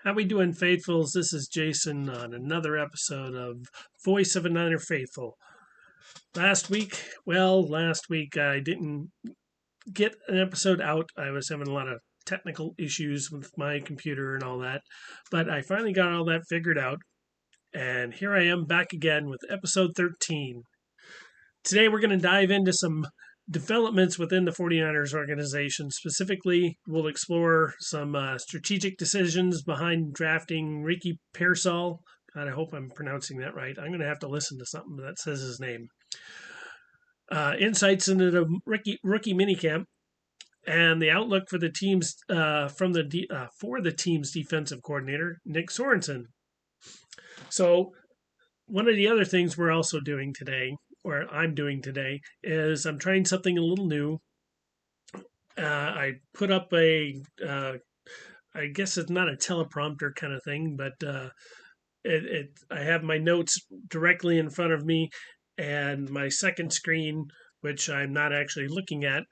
How we doing, faithfuls? This is Jason on another episode of Voice of Another Faithful. Last week I didn't get an episode out. I was having a lot of technical issues with my computer and all that, but I finally got all that figured out, and here I am back again with episode 13. Today we're going to dive into some developments within the 49ers organization. Specifically, we'll explore some strategic decisions behind drafting Ricky Pearsall. God, I hope I'm pronouncing that right. I'm going to have to listen to something that says his name. Insights into the rookie minicamp and the outlook for the team's for the team's defensive coordinator, Nick Sorensen. So one of the other things we're also doing today, or I'm doing today, is I'm trying something a little new. I put up I guess it's not a teleprompter kind of thing, but I have my notes directly in front of me, and my second screen, which I'm not actually looking at,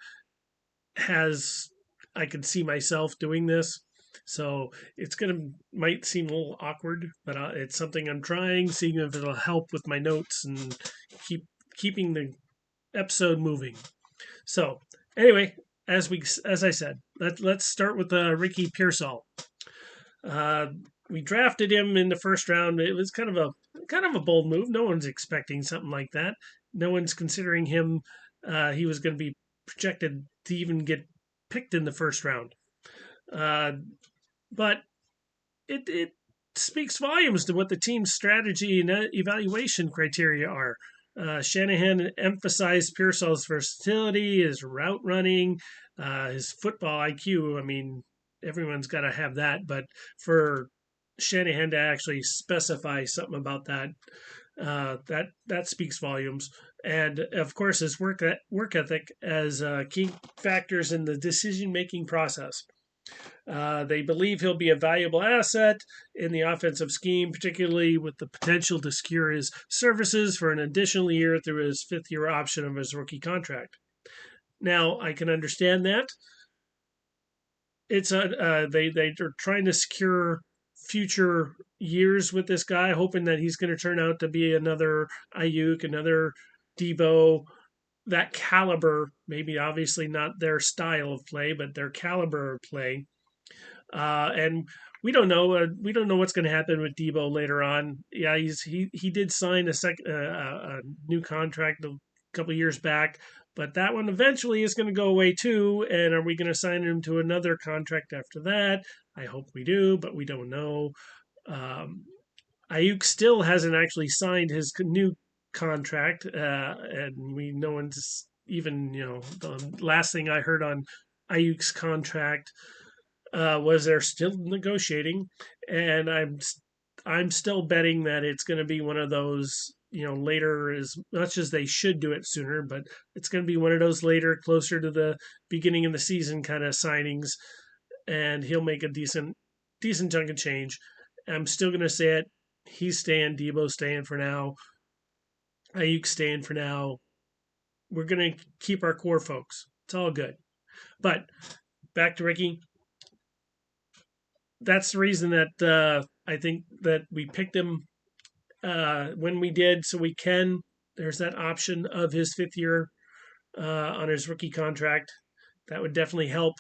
I can see myself doing this. So might seem a little awkward, but it's something I'm trying, seeing if it'll help with my notes and keeping the episode moving. So anyway, as I said, let's start with Ricky Pearsall. We drafted him in the first round. It was kind of a bold move. No one's expecting something like that. No one's considering him. He was going to be projected to even get picked in the first round. But it speaks volumes to what the team's strategy and evaluation criteria are. Shanahan emphasized Pearsall's versatility, his route running, his football IQ. I mean, everyone's got to have that, but for Shanahan to actually specify something about that, that speaks volumes. And of course, his work ethic as key factors in the decision making process. They believe he'll be a valuable asset in the offensive scheme, particularly with the potential to secure his services for an additional year through his fifth-year option of his rookie contract. Now, I can understand that. They're trying to secure future years with this guy, hoping that he's going to turn out to be another Ayuk, another Debo, that caliber. Maybe obviously not their style of play, but their caliber of play. And we don't know. We don't know what's going to happen with Debo later on. Yeah, he did sign a new contract a couple years back, but that one eventually is going to go away too. And are we going to sign him to another contract after that? I hope we do, but we don't know. Ayuk still hasn't actually signed his new contract, and no one's even the last thing I heard on Ayuk's contract was they're still negotiating, and I'm still betting that it's going to be one of those later, as much as they should do it sooner, but it's going to be one of those later, closer to the beginning of the season kind of signings, and he'll make a decent chunk of change. I'm still going to say it. He's staying. Debo's staying for now. Ayuk staying for now. We're going to keep our core folks. It's all good. But back to Ricky. That's the reason that I think that we picked him when we did, so we can. There's that option of his fifth year on his rookie contract. That would definitely help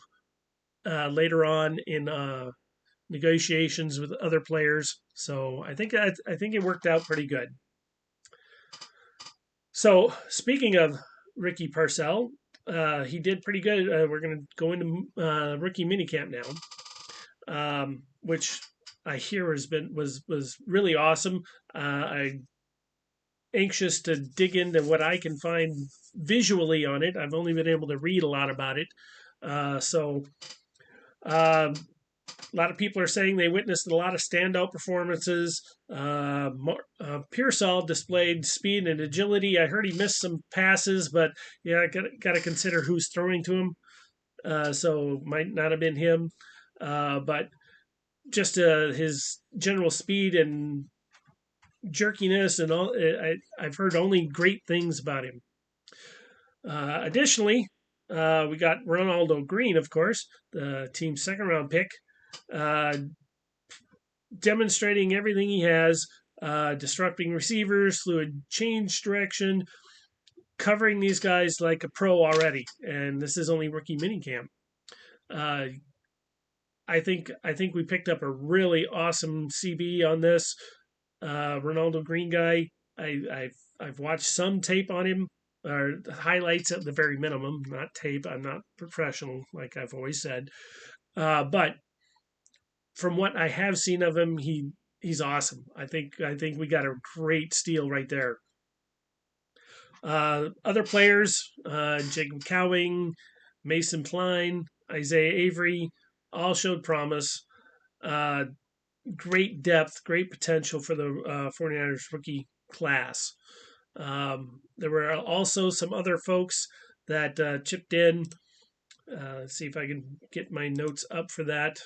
later on in negotiations with other players. So I think it worked out pretty good. So speaking of Ricky Pearsall, he did pretty good. We're going to go into rookie minicamp now, which I hear was really awesome. I'm anxious to dig into what I can find visually on it. I've only been able to read a lot about it, so a lot of people are saying they witnessed a lot of standout performances. Pearsall displayed speed and agility. I heard he missed some passes, but yeah, got to consider who's throwing to him. So might not have been him, but just his general speed and jerkiness and all. I've heard only great things about him. Additionally, we got Ronaldo Green, of course, the team's second round pick. demonstrating everything he has, disrupting receivers, fluid change direction, covering these guys like a pro already. And this is only rookie minicamp. Uh, I think we picked up a really awesome CB on this. Ronaldo Green guy. I've watched some tape on him, or highlights at the very minimum, not tape. I'm not professional, like I've always said. But from what I have seen of him, he's awesome. I think we got a great steal right there. Other players, Jacob Cowing, Mason Klein, Isaiah Avery, all showed promise. Uh, Great depth, great potential for the 49ers rookie class. There were also some other folks that chipped in. Let's see if I can get my notes up for that.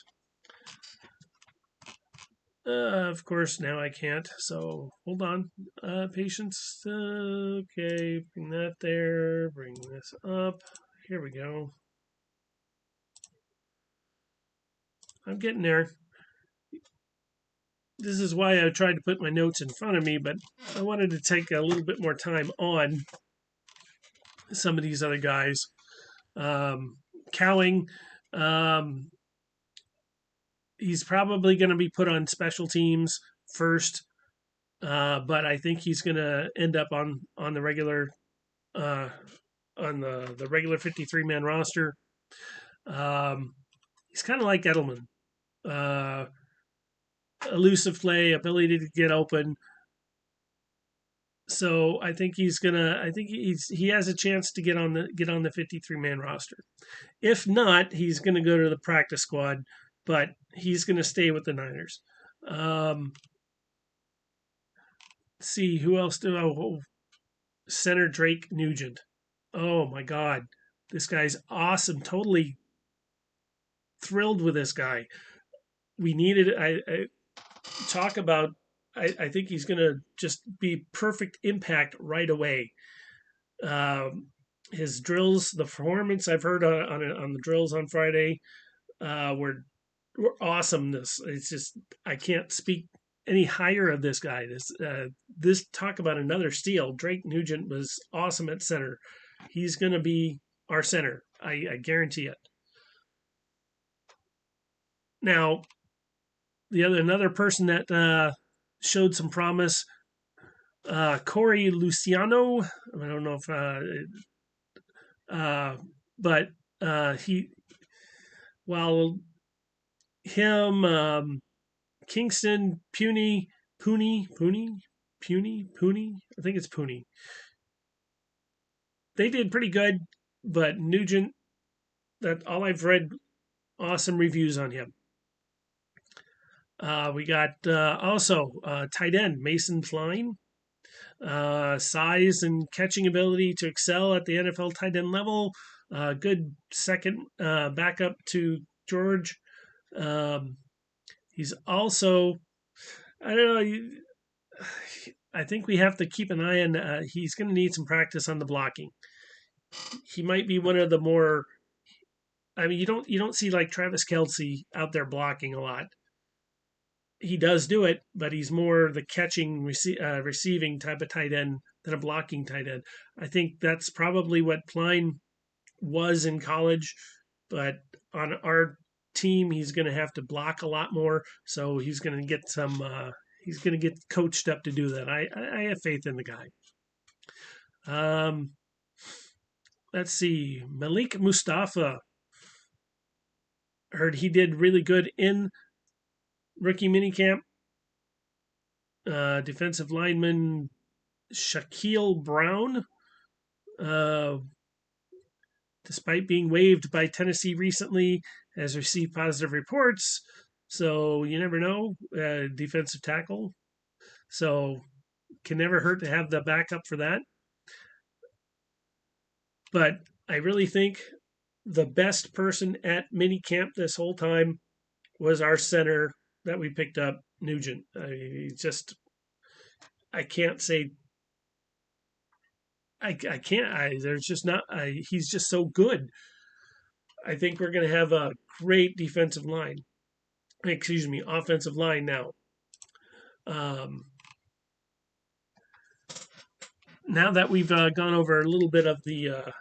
Of course, now I can't. So hold on. Patience. Okay, bring that there. Bring this up. Here we go. I'm getting there. This is why I tried to put my notes in front of me, but I wanted to take a little bit more time on some of these other guys. Cowing, um, he's probably going to be put on special teams first, but I think he's going to end up on the regular uh, on the regular 53-man roster. He's kind of like Edelman, uh, elusive play, ability to get open. So I think he's gonna. I think he has a chance to get on the 53-man roster. If not, he's gonna go to the practice squad, but he's gonna stay with the Niners. Let's see who else do center Drake Nugent. Oh my God, this guy's awesome. Totally thrilled with this guy. We needed. I talk about. I think he's gonna just be perfect impact right away. Um, his drills, the performance I've heard on the drills on Friday, were awesome. It's just I can't speak any higher of this guy. This talk about another steal. Drake Nugent was awesome at center. He's going to be our center. I guarantee it. Now, another person that showed some promise, Corey Luciano. I don't know if uh, but he while him Kingston Puny. I think it's Puny. They did pretty good, but Nugent. That all I've read, awesome reviews on him. We got also tight end Mason Klein. Size and catching ability to excel at the NFL tight end level. Good second backup to George. Um, he's also, I don't know, I think we have to keep an eye on. He's going to need some practice on the blocking. He might be one of the more. I mean, you don't see like Travis Kelce out there blocking a lot. He does do it, but he's more the catching, receiving type of tight end than a blocking tight end. I think that's probably what Klein was in college, but on our team, he's going to have to block a lot more. So he's going to get some. He's going to get coached up to do that. I have faith in the guy. Um, let's see, Malik Mustafa. Heard he did really good in rookie minicamp. Defensive lineman Shaquille Brown, uh, despite being waived by Tennessee recently, has received positive reports. So you never know. Defensive tackle. So can never hurt to have the backup for that. But I really think the best person at minicamp this whole time was our center that we picked up, Nugent. I can't say I can't. There's just not. He's just so good. I think we're going to have a great defensive line. excuse me, offensive line now. Um, now that we've gone over a little bit of the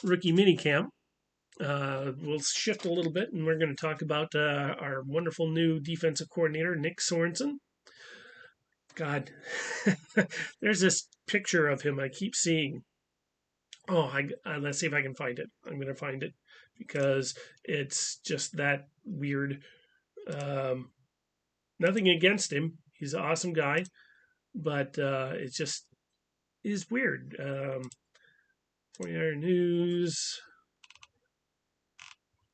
rookie minicamp, we'll shift a little bit and we're going to talk about our wonderful new defensive coordinator, Nick Sorensen. God, there's this picture of him I keep seeing. Oh, let's see if I can find it. I'm going to find it because it's just that weird. Um, Nothing against him. He's an awesome guy, but it just is weird. 49 News.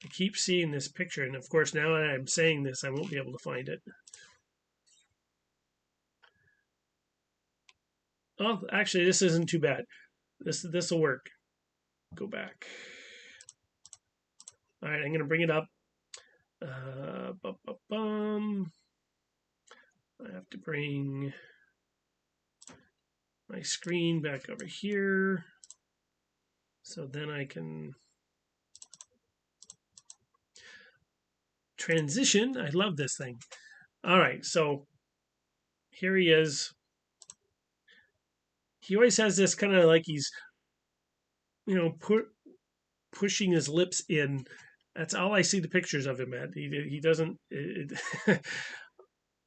I keep seeing this picture, and of course, now that I'm saying this, I won't be able to find it. Oh, actually, this isn't too bad. This will work. Go back. All right, I'm going to bring it up. Bum, bum, bum. I have to bring my screen back over here so then I can transition. I love this thing. All right, so here he is. He always has this kind of like he's, pushing his lips in. That's all I see the pictures of him at. He doesn't.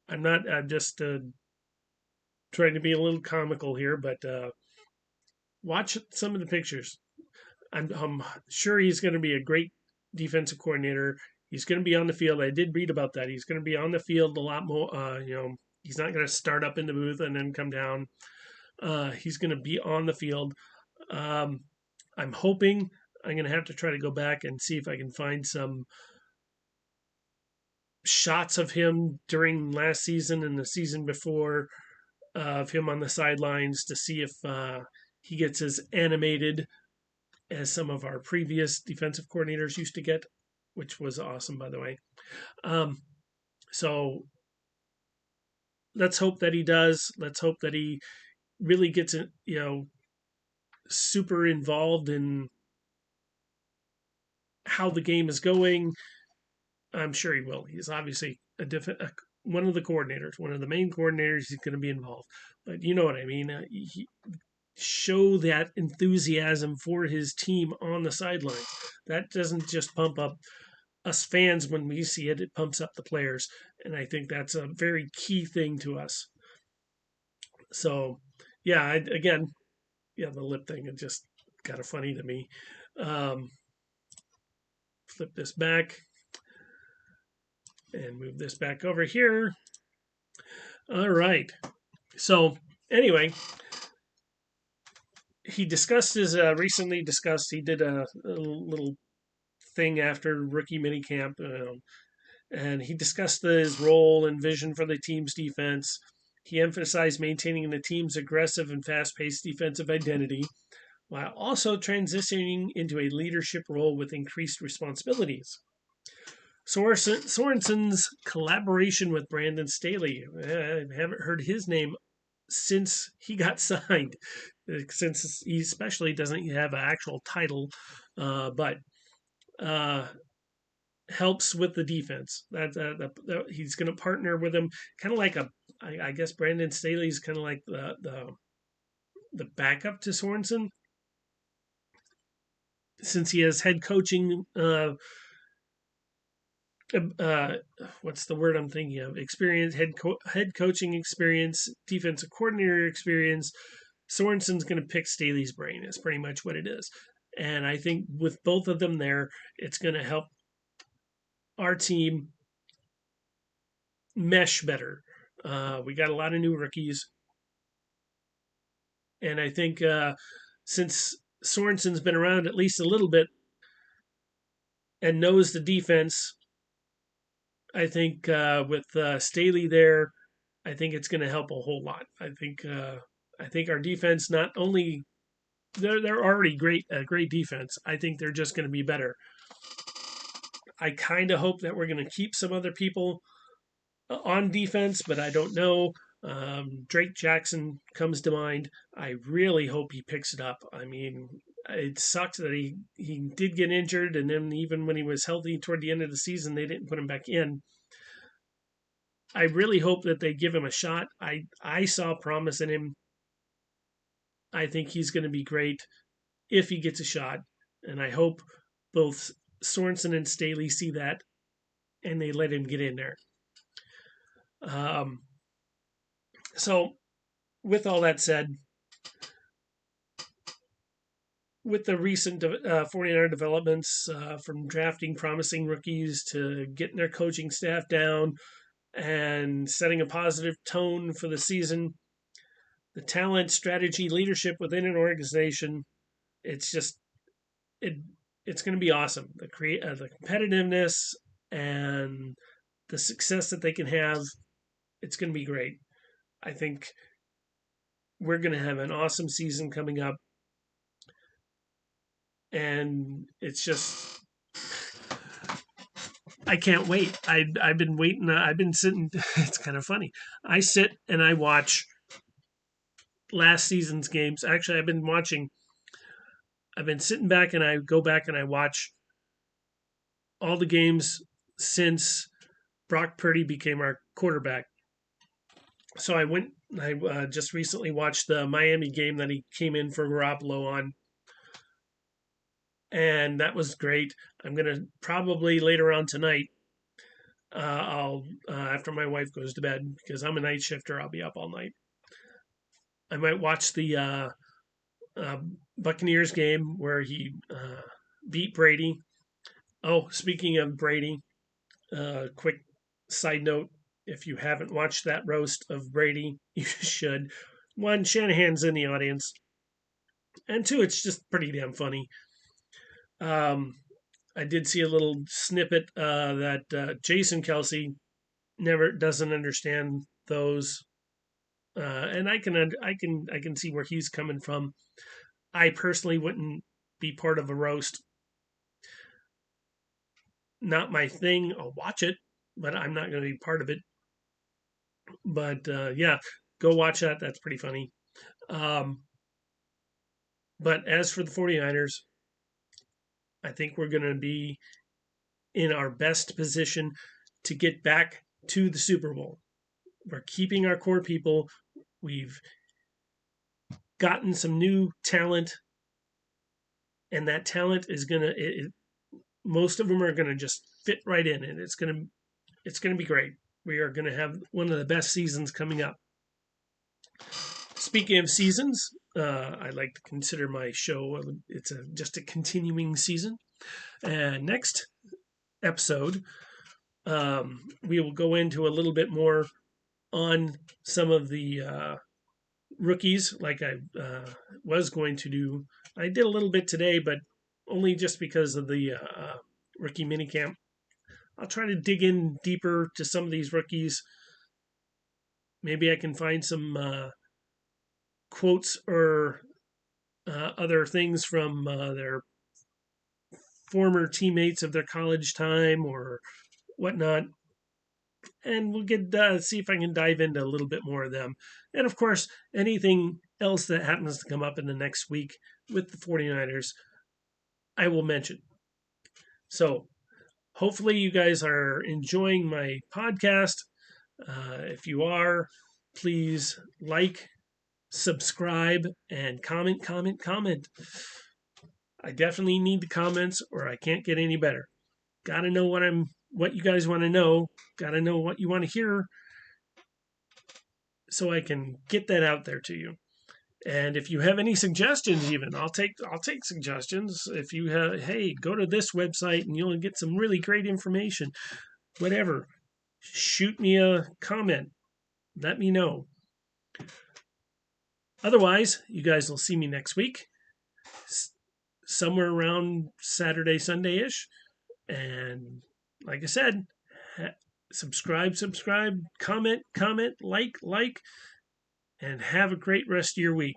I'm not. I'm just trying to be a little comical here, but watch some of the pictures. I'm sure he's going to be a great defensive coordinator. He's going to be on the field. I did read about that. He's going to be on the field a lot more. He's not going to start up in the booth and then come down. He's going to be on the field. I'm hoping I'm going to have to try to go back and see if I can find some shots of him during last season and the season before of him on the sidelines to see if he gets as animated as some of our previous defensive coordinators used to get, which was awesome, by the way. So let's hope that he does. Let's hope that he really gets, super involved in how the game is going. I'm sure he will. He's obviously one of the coordinators, one of the main coordinators. He's going to be involved, but you know what I mean. Show that enthusiasm for his team on the sidelines. That doesn't just pump up us fans when we see it; it pumps up the players, and I think that's a very key thing to us. So, yeah, again, the lip thing is just kind of funny to me. Flip this back and move this back over here. All right. So anyway, he discussed his recently discussed. He did a little thing after rookie minicamp, and he discussed his role and vision for the team's defense. He emphasized maintaining the team's aggressive and fast-paced defensive identity, while also transitioning into a leadership role with increased responsibilities. Sorensen's collaboration with Brandon Staley. I haven't heard his name since he got signed, since he especially doesn't have an actual title, but helps with the defense. He's going to partner with him, kind of like I guess Brandon Staley's kind of like the backup to Sorensen, since he has head coaching. What's the word I'm thinking of? Experience, head coaching experience, defensive coordinator experience. Sorensen's going to pick Staley's brain. Is pretty much what it is, and I think with both of them there, it's going to help our team mesh better. We got a lot of new rookies, and I think since Sorensen's been around at least a little bit and knows the defense, I think with Staley there, I think it's going to help a whole lot. I think our defense not only they're already a great defense. I think they're just going to be better. I kind of hope that we're going to keep some other people on defense, but I don't know. Drake Jackson comes to mind. I really hope he picks it up. I mean, it sucks that he did get injured, and then even when he was healthy toward the end of the season, they didn't put him back in. I really hope that they give him a shot. I saw promise in him. I think he's going to be great if he gets a shot, and I hope both Sorensen and Staley see that and they let him get in there. Um, so, with all that said, with the recent 49er developments, from drafting promising rookies to getting their coaching staff down and setting a positive tone for the season, the talent, strategy, leadership within an organization, it's just it it's going to be awesome. The competitiveness and the success that they can have, it's going to be great. I think we're going to have an awesome season coming up, and it's just I can't wait. I've been waiting. I've been sitting. It's kind of funny. I sit and I watch last season's games. Actually, I've been watching. I've been sitting back and I go back and I watch all the games since Brock Purdy became our quarterback. So I went. I just recently watched the Miami game that he came in for Garoppolo on, and that was great. I'm gonna probably later on tonight. I'll after my wife goes to bed because I'm a night shifter. I'll be up all night. I might watch the uh, Buccaneers game where he beat Brady. Oh, speaking of Brady, quick side note: if you haven't watched that roast of Brady, you should. One, Shanahan's in the audience, and two, it's just pretty damn funny. Um, I did see a little snippet that Jason Kelsey never doesn't understand those, and I can see where he's coming from. I personally wouldn't be part of a roast. Not my thing. I'll watch it, but I'm not going to be part of it. But yeah, go watch that. That's pretty funny. Um, but as for the 49ers, I think we're going to be in our best position to get back to the Super Bowl. We're keeping our core people. We've gotten some new talent, and that talent is most of them are gonna just fit right in, and it's gonna be great. We are gonna have one of the best seasons coming up. Speaking of seasons, I like to consider my show just a continuing season. And next episode, we will go into a little bit more on some of the rookies, like I was going to do. I did a little bit today, but only just because of the rookie minicamp. I'll try to dig in deeper to some of these rookies. Maybe I can find some quotes or other things from their former teammates of their college time or whatnot. And we'll get see if I can dive into a little bit more of them. And of course, anything else that happens to come up in the next week with the 49ers, I will mention. So hopefully you guys are enjoying my podcast. If you are, please like, subscribe, and comment, comment, comment. I definitely need the comments or I can't get any better. Gotta know what you guys want to know. Gotta know what you want to hear so I can get that out there to you. And if you have any suggestions, even I'll take suggestions. If you have, hey, go to this website and you'll get some really great information. Whatever, shoot me a comment. Let me know. Otherwise, you guys will see me next week, somewhere around Saturday, Sunday ish. And like I said, subscribe, comment, like, and have a great rest of your week.